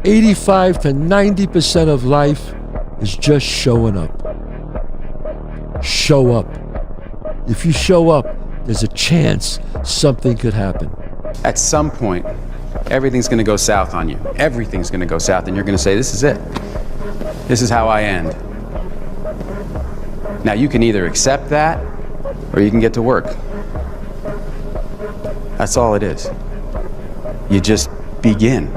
85 to 90% of life is just showing up. Show up. If you show up, there's a chance something could happen. At some point, everything's going to go south on you. Everything's going to go south, and you're going to say, this is it. This is how I end. Now, you can either accept that, or you can get to work. That's all it is. You just begin.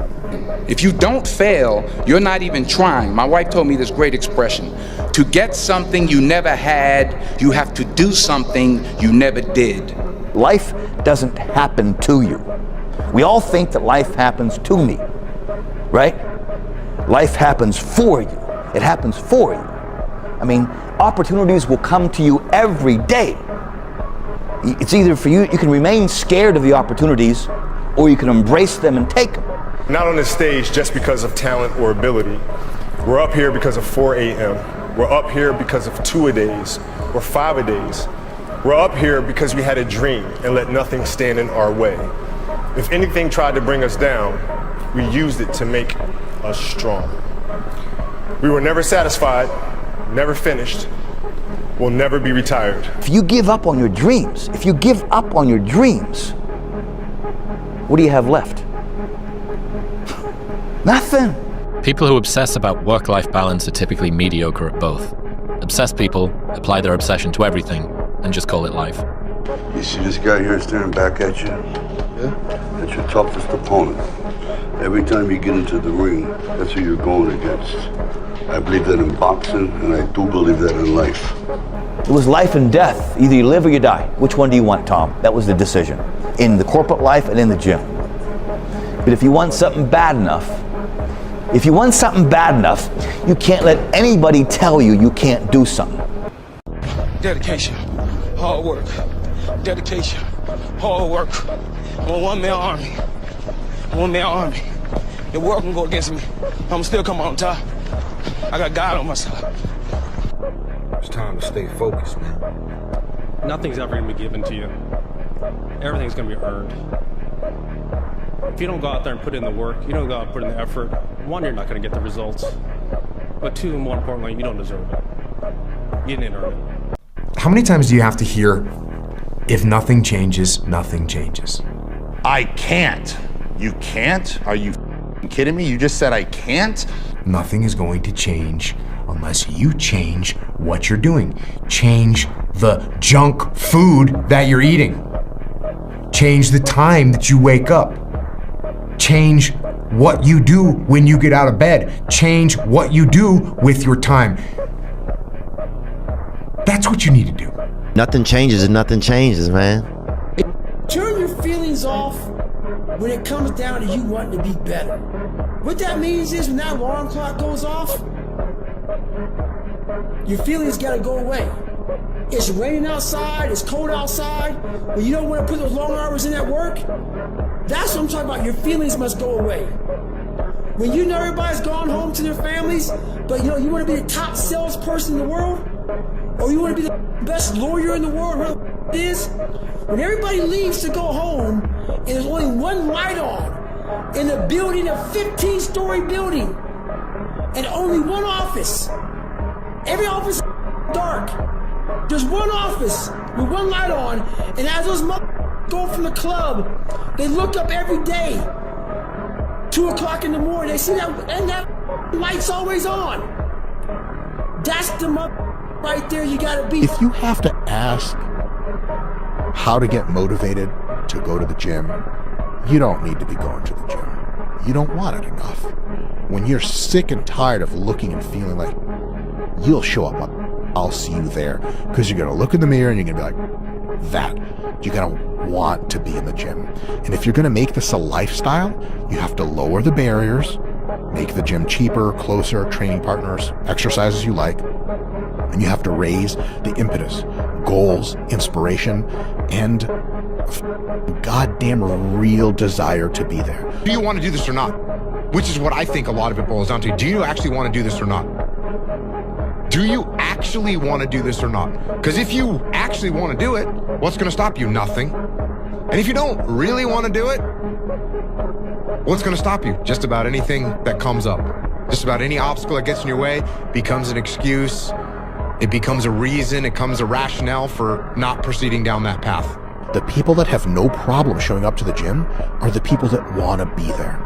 If you don't fail, you're not even trying. My wife told me this great expression. To get something you never had, you have to do something you never did. Life doesn't happen to you. We all think that life happens to me, right? Life happens for you. It happens for you. I mean, opportunities will come to you every day. It's either for you, you can remain scared of the opportunities, or you can embrace them and take them. Not on this stage just because of talent or ability. We're up here because of 4 a.m. We're up here because of 2-a-days or 5-a-days. We're up here because we had a dream and let nothing stand in our way. If anything tried to bring us down, we used it to make us strong. We were never satisfied, never finished, will never be retired. If you give up on your dreams, what do you have left? Nothing. People who obsess about work-life balance are typically mediocre at both. Obsessed people apply their obsession to everything and just call it life. You see this guy here staring back at you? Yeah? That's your toughest opponent. Every time you get into the ring, that's who you're going against. I believe that in boxing, and I do believe that in life. It was life and death. Either you live or you die. Which one do you want, Tom? That was the decision. In the corporate life and in the gym. But if you want something bad enough, you can't let anybody tell you you can't do something. Dedication, hard work. Dedication, hard work. I'm a one-man army. The world can go against me. I'm still come on top. I got God on my side. It's time to stay focused, man. Nothing's ever going to be given to you. Everything's going to be earned. If you don't go out there and put in the work, you don't go out and put in the effort, one, you're not going to get the results. But two, more importantly, you don't deserve it. You didn't earn it. How many times do you have to hear, if nothing changes, nothing changes? I can't. You can't? Are you kidding me? You just said I can't? Nothing is going to change unless you change what you're doing. Change the junk food that you're eating. Change the time that you wake up. Change what you do when you get out of bed. Change what you do with your time. That's what you need to do. Nothing changes and nothing changes, man. Turn your feelings off when it comes down to you wanting to be better. What that means is when that alarm clock goes off, your feelings gotta go away. It's raining outside, it's cold outside, but you don't want to put those long hours in at work. That's what I'm talking about. Your feelings must go away. When you know everybody's gone home to their families, but you want to be the top salesperson in the world, or you want to be the best lawyer in the world, whatever it is, when everybody leaves to go home and there's only one light on in a building, a 15-story building, and only one office. Every office is dark. There's one office with one light on, and as those motherfuckers go from the club, they look up every day, 2 o'clock in the morning, they see that, and that light's always on. That's the motherfucker right there you gotta be. If you have to ask how to get motivated to go to the gym, you don't need to be going to the gym. You don't want it enough. When you're sick and tired of looking and feeling like you'll show up, I'll see you there, because you're going to look in the mirror and you're going to be like, that. You're going to want to be in the gym. And if you're going to make this a lifestyle, you have to lower the barriers, make the gym cheaper, closer, training partners, exercises you like, and you have to raise the impetus, goals, inspiration, and goddamn real desire to be there. Do you want to do this or not? Which is what I think a lot of it boils down to. Do you actually want to do this or not? Do you actually want to do this or not? Because if you actually want to do it, what's going to stop you? Nothing. And if you don't really want to do it, What's going to stop you? Just about anything that comes up. Just about any obstacle that gets in your way becomes an excuse. It becomes a reason. It becomes a rationale for not proceeding down that path. The people that have no problem showing up to the gym are the people that want to be there.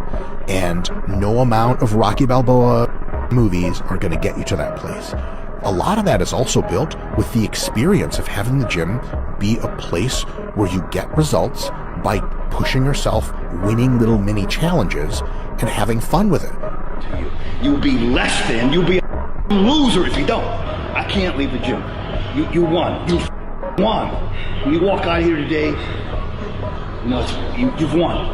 And no amount of Rocky Balboa movies are going to get you to that place. A lot of that is also built with the experience of having the gym be a place where you get results by pushing yourself, winning little mini challenges, and having fun with it. You'll be less than, you'll be a loser if you don't. I can't leave the gym. You won. You won. When you walk out of here today, you know, you've won.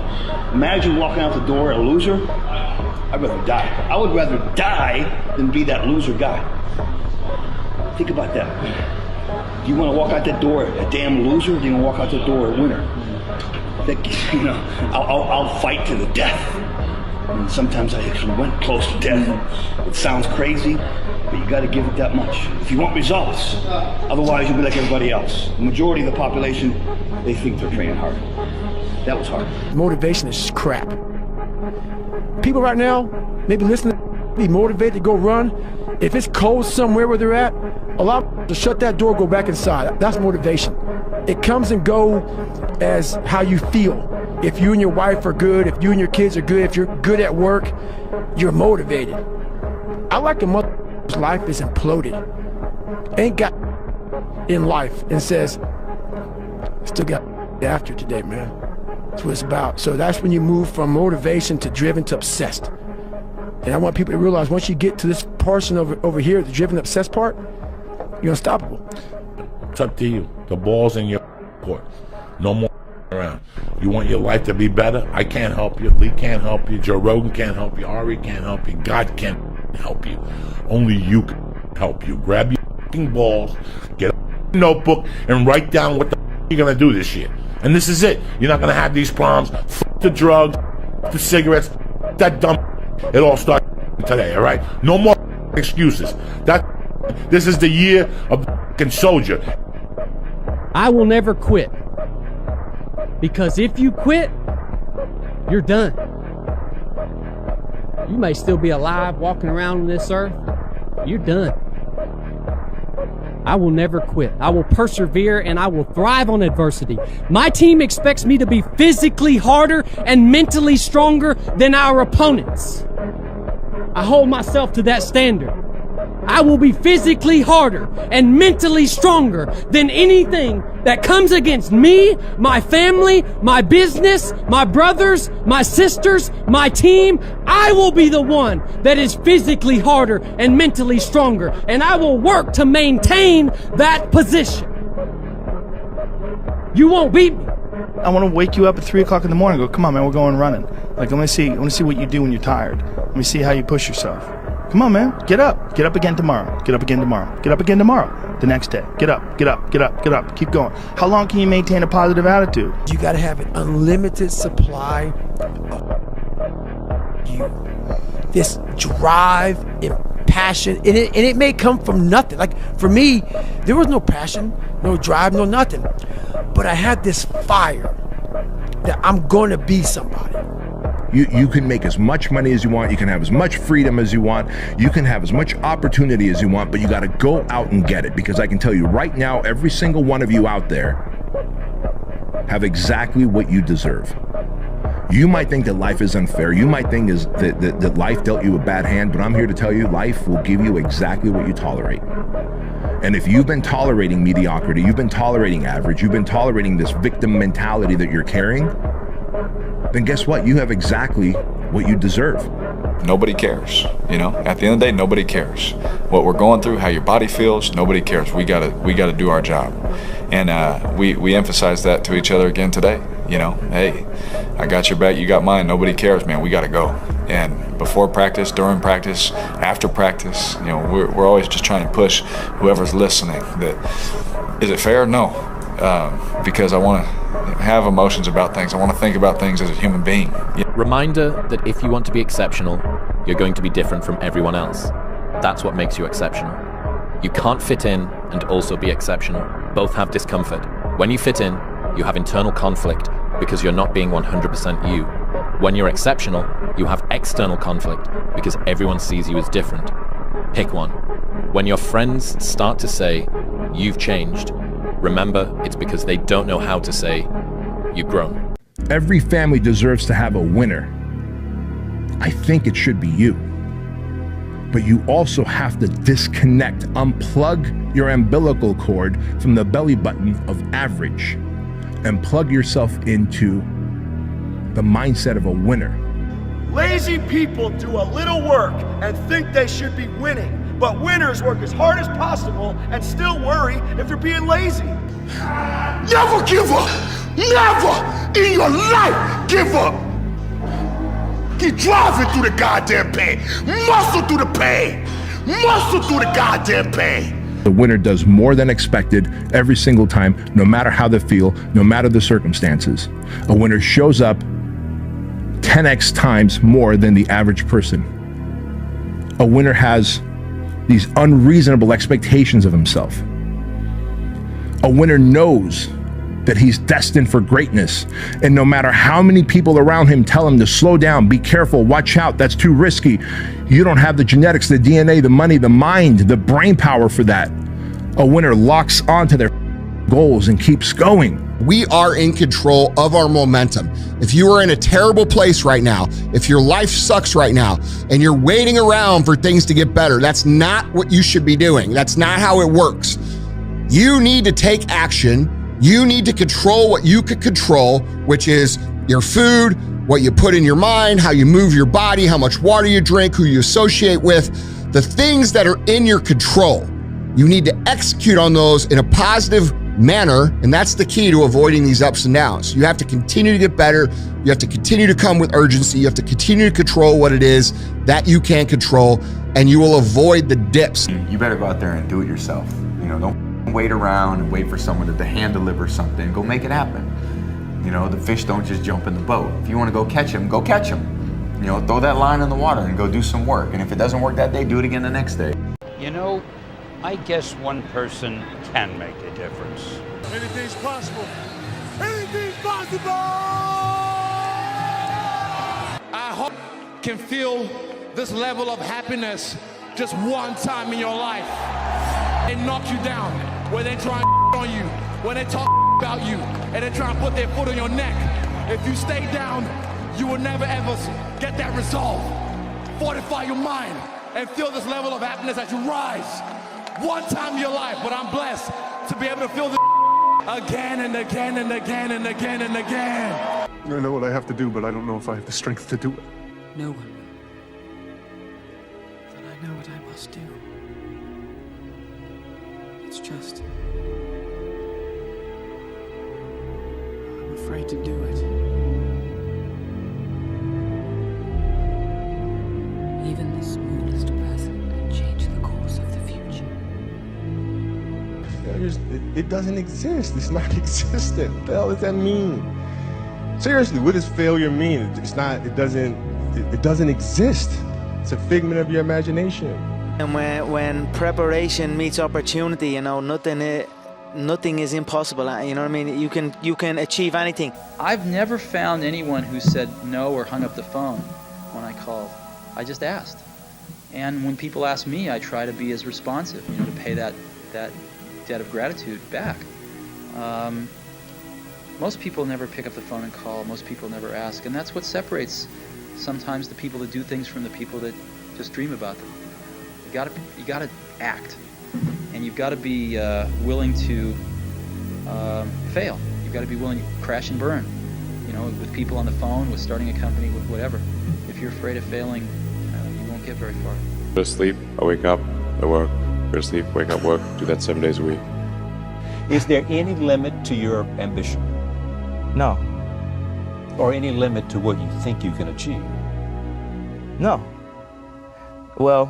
Imagine walking out the door a loser. I'd rather die. I would rather die than be that loser guy. Think about that. Do you want to walk out that door a damn loser, or do you want to walk out the door a winner? You know, I'll fight to the death. And sometimes I actually went close to death. It sounds crazy, but you got to give it that much if you want results. Otherwise, you'll be like everybody else. The majority of the population, they think they're training hard. That was hard. Motivation is crap. People right now, maybe listening, be motivated to go run. If it's cold somewhere where they're at, allow them to shut that door, go back inside. That's motivation. It comes and go as how you feel. If you and your wife are good, if you and your kids are good, if you're good at work, you're motivated. I like a mother's life is imploded. Ain't got in life and says, still got after today, man. That's what it's about. So that's when you move from motivation to driven to obsessed. And I want people to realize once you get to this portion over here, the driven obsessed part, you're unstoppable. It's up to you. The ball's in your court. No more around. You want your life to be better? I can't help you. Lee can't help you. Joe Rogan can't help you. Ari can't help you. God can't help you. Only you can help you. Grab your fucking balls, get a notebook, and write down what the you're going to do this year. And this is it. You're not going to have these problems. F the drugs, f the cigarettes, f that dumb. It all starts today, all right? No more excuses. This is the year of the fucking soldier. I will never quit. Because if you quit, you're done. You may still be alive walking around on this earth. You're done. I will never quit. I will persevere and I will thrive on adversity. My team expects me to be physically harder and mentally stronger than our opponents. I hold myself to that standard. I will be physically harder and mentally stronger than anything that comes against me, my family, my business, my brothers, my sisters, my team. I will be the one that is physically harder and mentally stronger, and I will work to maintain that position. You won't beat me. I want to wake you up at 3 o'clock in the morning and go, come on, man, we're going running. Like, I want to see what you do when you're tired. Let me see how you push yourself. Come on, man, get up. Get up again tomorrow. Get up again tomorrow. Get up again tomorrow. The next day. Get up, get up, get up, get up. Keep going. How long can you maintain a positive attitude? You got to have an unlimited supply of you. This drive and passion, and it may come from nothing. Like, for me, there was no passion, no drive, no nothing. But I had this fire that I'm going to be somebody. You can make as much money as you want, you can have as much freedom as you want, you can have as much opportunity as you want, but you got to go out and get it, because I can tell you right now, every single one of you out there have exactly what you deserve. You might think that life is unfair, you might think that life dealt you a bad hand, but I'm here to tell you life will give you exactly what you tolerate. And if you've been tolerating mediocrity, you've been tolerating average, you've been tolerating this victim mentality that you're carrying, then guess what? You have exactly what you deserve. Nobody cares, you know? At the end of the day, nobody cares. What we're going through, how your body feels, nobody cares. We gotta do our job. And we emphasize that to each other again today. You know, hey, I got your back, you got mine, nobody cares, man, we gotta go. And before practice, during practice, after practice, you know, we're always just trying to push whoever's listening that, is it fair? No. Because I want to have emotions about things. I want to think about things as a human being. Reminder that if you want to be exceptional, you're going to be different from everyone else. That's what makes you exceptional. You can't fit in and also be exceptional. Both have discomfort. When you fit in, you have internal conflict because you're not being 100% you. When you're exceptional, you have external conflict because everyone sees you as different. Pick one. When your friends start to say, "You've changed," remember it's because they don't know how to say, "You've grown." Every family deserves to have a winner. I think it should be you. But you also have to disconnect, unplug your umbilical cord from the belly button of average and plug yourself into the mindset of a winner. Lazy people do a little work and think they should be winning, but winners work as hard as possible and still worry if they're being lazy. Never give up! Never in your life give up! Keep driving through the goddamn pain. Muscle through the pain. Muscle through the goddamn pain. The winner does more than expected every single time, no matter how they feel, no matter the circumstances. A winner shows up 10x times more than the average person. A winner has these unreasonable expectations of himself. A winner knows that he's destined for greatness, and no matter how many people around him tell him to slow down, be careful, watch out, that's too risky, you don't have the genetics, the DNA, the money, the mind, the brain power for that. A winner locks onto their goals and keeps going. We are in control of our momentum. If you are in a terrible place right now, if your life sucks right now, and you're waiting around for things to get better, that's not what you should be doing. That's not how it works. You need to take action. You need to control what you can control, which is your food, what you put in your mind, how you move your body, how much water you drink, who you associate with, the things that are in your control. You need to execute on those in a positive manner, and that's the key to avoiding these ups and downs. You have to continue to get better. You have to continue to come with urgency. You have to continue to control what it is that you can control, and you will avoid the dips. You better go out there and do it yourself. You know, don't wait around and wait for someone to hand deliver something. Go make it happen. You know, the fish don't just jump in the boat. If you want to go catch them, go catch them. You know, throw that line in the water and go do some work. And if it doesn't work that day, do it again the next day. You know, I guess one person can make a difference. Anything's possible. Anything's possible! I hope you can feel this level of happiness just one time in your life. They knock you down, where they try on you, where they talk about you, and they try to put their foot on your neck. If you stay down, you will never ever get that resolve. Fortify your mind and feel this level of happiness as you rise. One time in your life, but I'm blessed to be able to feel this again and again and again and again and again. I know what I have to do, but I don't know if I have the strength to do it. No one will. But I know what I must do. It's just... I'm afraid to do it. Even the smallest person can change the course of the future. It doesn't exist. It's not existent. What the hell does that mean? Seriously, what does failure mean? It's not, it doesn't exist. It's a figment of your imagination. And when preparation meets opportunity, you know, nothing is impossible. You know what I mean? You can achieve anything. I've never found anyone who said no or hung up the phone when I called. I just asked. And when people ask me, I try to be as responsive, you know, to pay that debt of gratitude back. Most people never pick up the phone and call. Most people never ask. And that's what separates sometimes the people that do things from the people that just dream about them. You gotta act. And you've got to be willing to fail. You've got to be willing to crash and burn. You know, with people on the phone, with starting a company, with whatever. If you're afraid of failing, you won't get very far. Go to sleep, I wake up, I work. Go to sleep, wake up, work. Do that 7 days a week. Is there any limit to your ambition? No. Or any limit to what you think you can achieve? No. Well,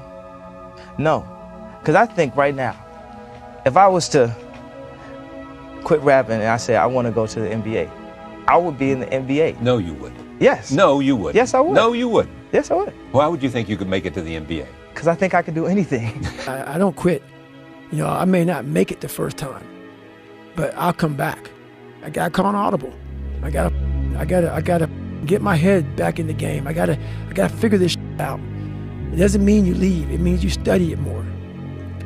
no. Because I think right now, if I was to quit rapping and I say I want to go to the NBA, I would be in the NBA. No, you would. Yes. No, you would. Yes, I would. No, you would. Yes, I would. Why would you think you could make it to the NBA? Because I think I can do anything. I don't quit. You know, I may not make it the first time, but I'll come back. I got to call an audible. I gotta get my head back in the game. I gotta figure this out. It doesn't mean you leave. It means you study it more.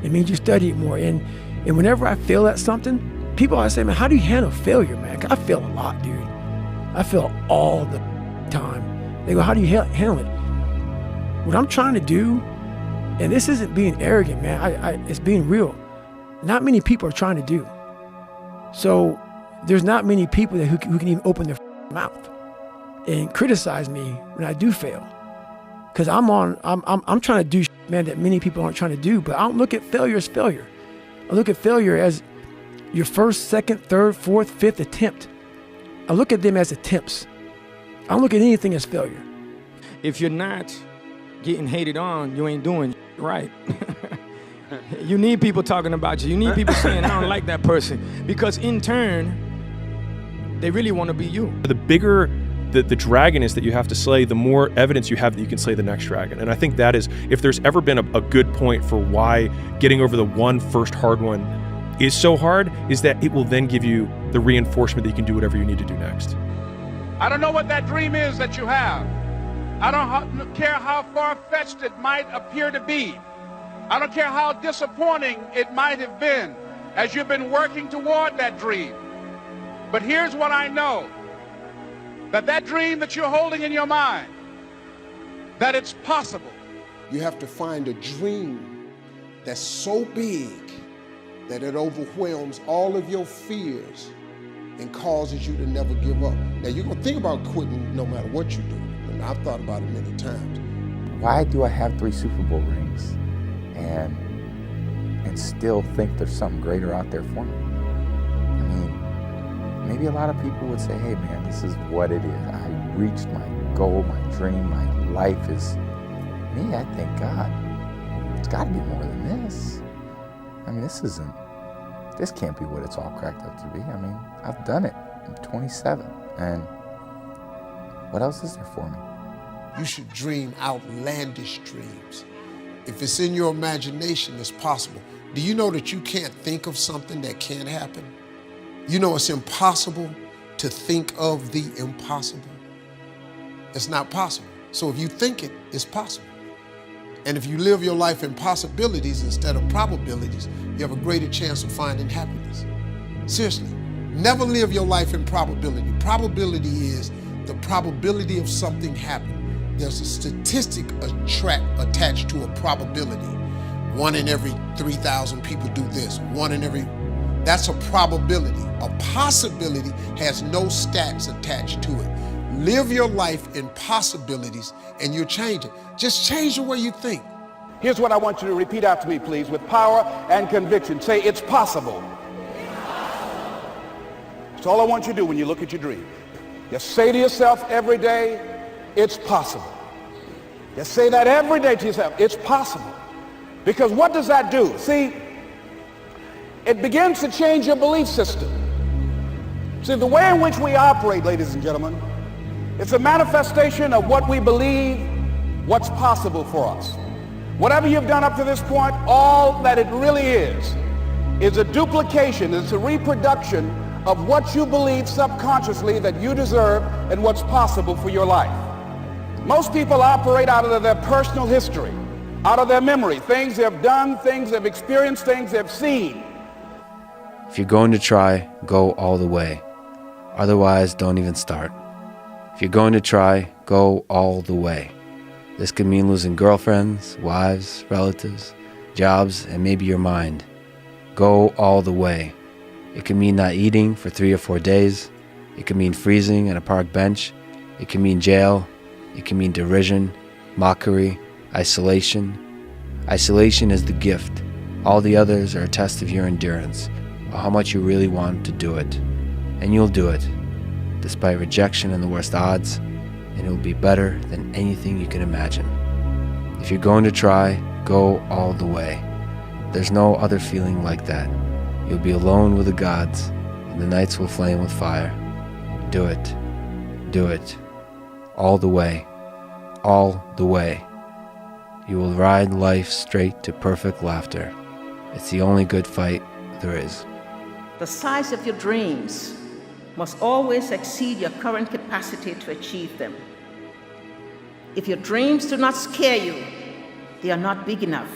It means you study it more. And whenever I fail at something, people always say, man, how do you handle failure, man? 'Cause I fail a lot, dude. I fail all the time. They go, how do you handle it? What I'm trying to do, and this isn't being arrogant, man. It's being real. Not many people are trying to do. So there's not many people who can even open their mouth and criticize me when I do fail. Because I'm trying to do man that many people aren't trying to do. But I don't look at failure as failure. I look at failure as your first, second, third, fourth, fifth attempt. I look at them as attempts. I don't look at anything as failure. If you're not getting hated on, you ain't doing right. You need people talking about you. You need people saying, I don't like that person. Because in turn, they really want to be you. The bigger the dragon is that you have to slay, the more evidence you have that you can slay the next dragon. And I think that is, if there's ever been a good point for why getting over the first hard one is so hard, is that it will then give you the reinforcement that you can do whatever you need to do next. I don't know what that dream is that you have. I don't care how far-fetched it might appear to be. I don't care how disappointing it might have been as you've been working toward that dream. But here's what I know, that dream that you're holding in your mind, that it's possible. You have to find a dream that's so big that it overwhelms all of your fears and causes you to never give up. Now, you're going to think about quitting no matter what you do, and I've thought about it many times. Why do I have 3 Super Bowl rings and still think there's something greater out there for me? I mean, maybe a lot of people would say, hey man, this is what it is. I reached my goal, my dream, my life is me. I think, God, it's got to be more than this. I mean, this can't be what it's all cracked up to be. I mean, I've done it. I'm 27, and what else is there for me? You should dream outlandish dreams. If it's in your imagination, it's possible. Do you know that you can't think of something that can't happen? You know it's impossible to think of the impossible. It's not possible. So if you think it, it's possible. And if you live your life in possibilities instead of probabilities, you have a greater chance of finding happiness. Seriously, never live your life in probability. Probability is the probability of something happening. There's a statistic attached to a probability. 1 in every 3,000 people do this. That's a probability. A possibility has no stats attached to it. Live your life in possibilities and you'll change it. Just change the way you think. Here's what I want you to repeat after me, please, with power and conviction. Say, it's possible. That's all I want you to do when you look at your dream. Just say to yourself every day, it's possible. Just say that every day to yourself, it's possible. Because what does that do? See, it begins to change your belief system. See, the way in which we operate, ladies and gentlemen, it's a manifestation of what we believe, what's possible for us. Whatever you've done up to this point, all that it really is a duplication, it's a reproduction of what you believe subconsciously that you deserve and what's possible for your life. Most people operate out of their personal history, out of their memory, things they've done, things they've experienced, things they've seen. If you're going to try, go all the way. Otherwise, don't even start. If you're going to try, go all the way. This could mean losing girlfriends, wives, relatives, jobs, and maybe your mind. Go all the way. It could mean not eating for 3 or 4 days. It could mean freezing on a park bench. It could mean jail. It can mean derision, mockery, isolation. Isolation is the gift. All the others are a test of your endurance, or how much you really want to do it. And you'll do it, despite rejection and the worst odds, and it will be better than anything you can imagine. If you're going to try, go all the way. There's no other feeling like that. You'll be alone with the gods, and the nights will flame with fire. Do it. Do it. All the way. All the way. You will ride life straight to perfect laughter. It's the only good fight there is. The size of your dreams must always exceed your current capacity to achieve them. If your dreams do not scare you, they are not big enough.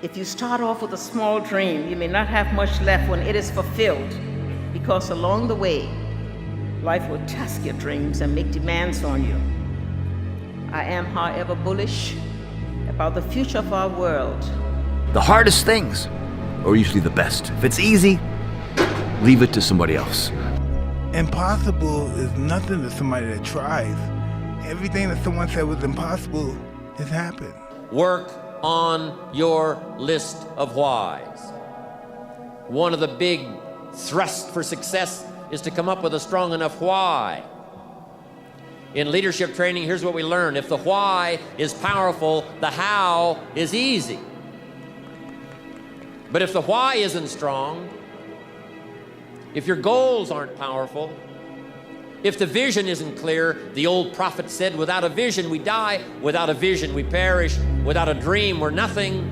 If you start off with a small dream, you may not have much left when it is fulfilled, because along the way, life will test your dreams and make demands on you. I am, however, bullish about the future of our world. The hardest things are usually the best. If it's easy, leave it to somebody else. Impossible is nothing to somebody that tries. Everything that someone said was impossible has happened. Work on your list of whys. One of the big thrusts for success is to come up with a strong enough why. In leadership training, here's what we learn. If the why is powerful, the how is easy. But if the why isn't strong, if your goals aren't powerful, if the vision isn't clear, the old prophet said, without a vision we die, without a vision we perish, without a dream we're nothing.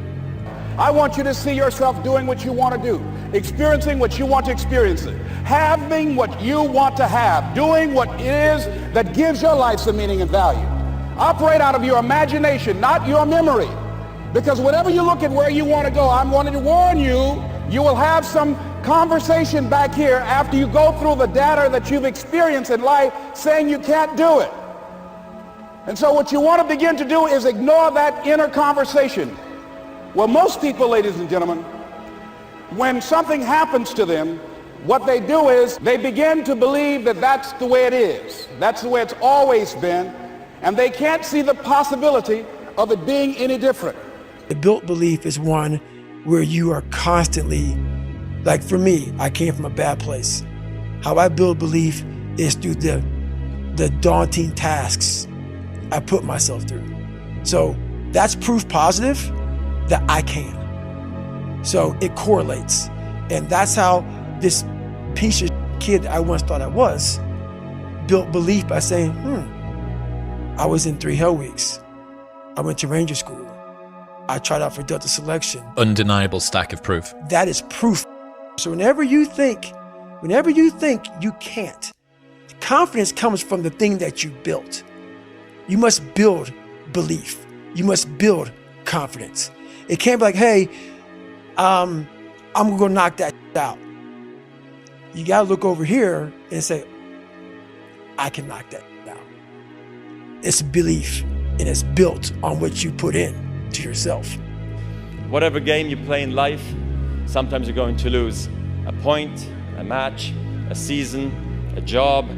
I want you to see yourself doing what you want to do, experiencing what you want to experience, having what you want to have, doing what it is that gives your life some meaning and value. Operate out of your imagination, not your memory. Because whenever you look at where you want to go, I'm wanting to warn you, you will have some conversation back here after you go through the data that you've experienced in life saying you can't do it. And so what you want to begin to do is ignore that inner conversation. Well, most people, ladies and gentlemen, when something happens to them, what they do is they begin to believe that that's the way it is. That's the way it's always been. And they can't see the possibility of it being any different. The built belief is one where you are constantly, like for me, I came from a bad place. How I build belief is through the daunting tasks I put myself through. So that's proof positive that I can. So it correlates. And that's how this piece of kid I once thought I was built belief by saying, I was in 3 Hell Weeks. I went to Ranger School. I tried out for Delta Selection. Undeniable stack of proof. That is proof. So whenever you think you can't, the confidence comes from the thing that you built. You must build belief. You must build confidence. It can't be like, hey, I'm gonna go knock that out. You gotta look over here and say, I can knock that out. It's belief, and it's built on what you put in to yourself. Whatever game you play in life, sometimes you're going to lose. A point, a match, a season, a job.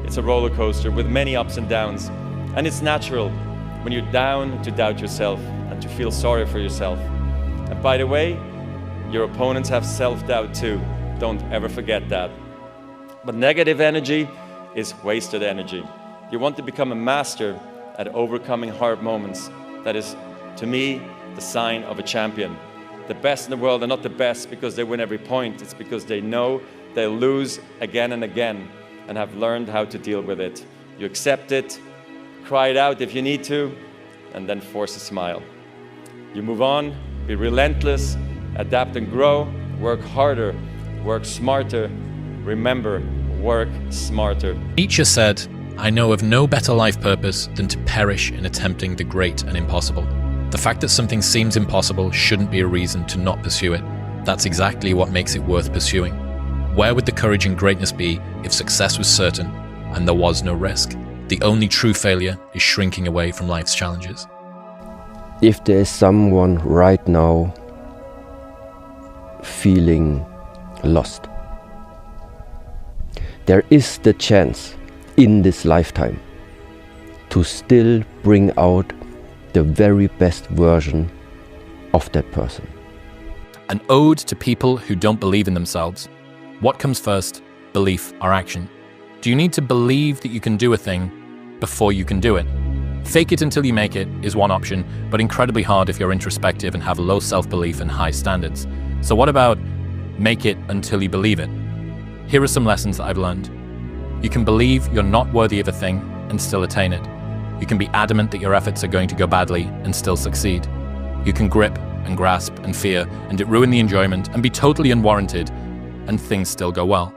It's a roller coaster with many ups and downs. And it's natural when you're down to doubt yourself and to feel sorry for yourself. And by the way, your opponents have self-doubt too. Don't ever forget that. But negative energy is wasted energy. You want to become a master at overcoming hard moments. That is, to me, the sign of a champion. The best in the world are not the best because they win every point. It's because they know they'll lose again and again and have learned how to deal with it. You accept it, cry it out if you need to, and then force a smile. You move on, be relentless, adapt and grow, work harder, work smarter. Remember, work smarter. Nietzsche said, I know of no better life purpose than to perish in attempting the great and impossible. The fact that something seems impossible shouldn't be a reason to not pursue it. That's exactly what makes it worth pursuing. Where would the courage and greatness be if success was certain and there was no risk? The only true failure is shrinking away from life's challenges. If there is someone right now feeling lost, there is the chance in this lifetime to still bring out the very best version of that person. An ode to people who don't believe in themselves. What comes first, belief or action? Do you need to believe that you can do a thing before you can do it? Fake it until you make it is one option, but incredibly hard if you're introspective and have low self-belief and high standards. So what about make it until you believe it? Here are some lessons that I've learned. You can believe you're not worthy of a thing and still attain it. You can be adamant that your efforts are going to go badly and still succeed. You can grip and grasp and fear and it ruin the enjoyment and be totally unwarranted and things still go well.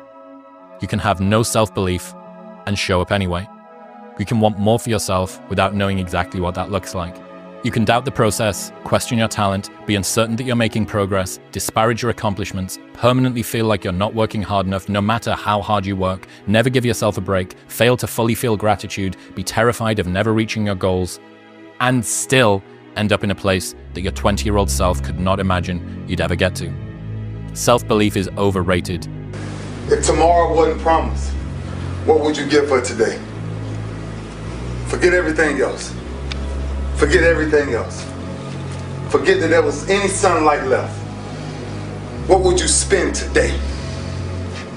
You can have no self-belief and show up anyway. You can want more for yourself without knowing exactly what that looks like. You can doubt the process, question your talent, be uncertain that you're making progress, disparage your accomplishments, permanently feel like you're not working hard enough no matter how hard you work, never give yourself a break, fail to fully feel gratitude, be terrified of never reaching your goals, and still end up in a place that your 20-year-old self could not imagine you'd ever get to. Self-belief is overrated. If tomorrow wasn't promised, what would you give for today? Forget everything else. Forget everything else. Forget that there was any sunlight left. What would you spend today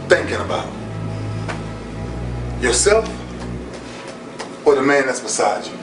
thinking about? Yourself or the man that's beside you?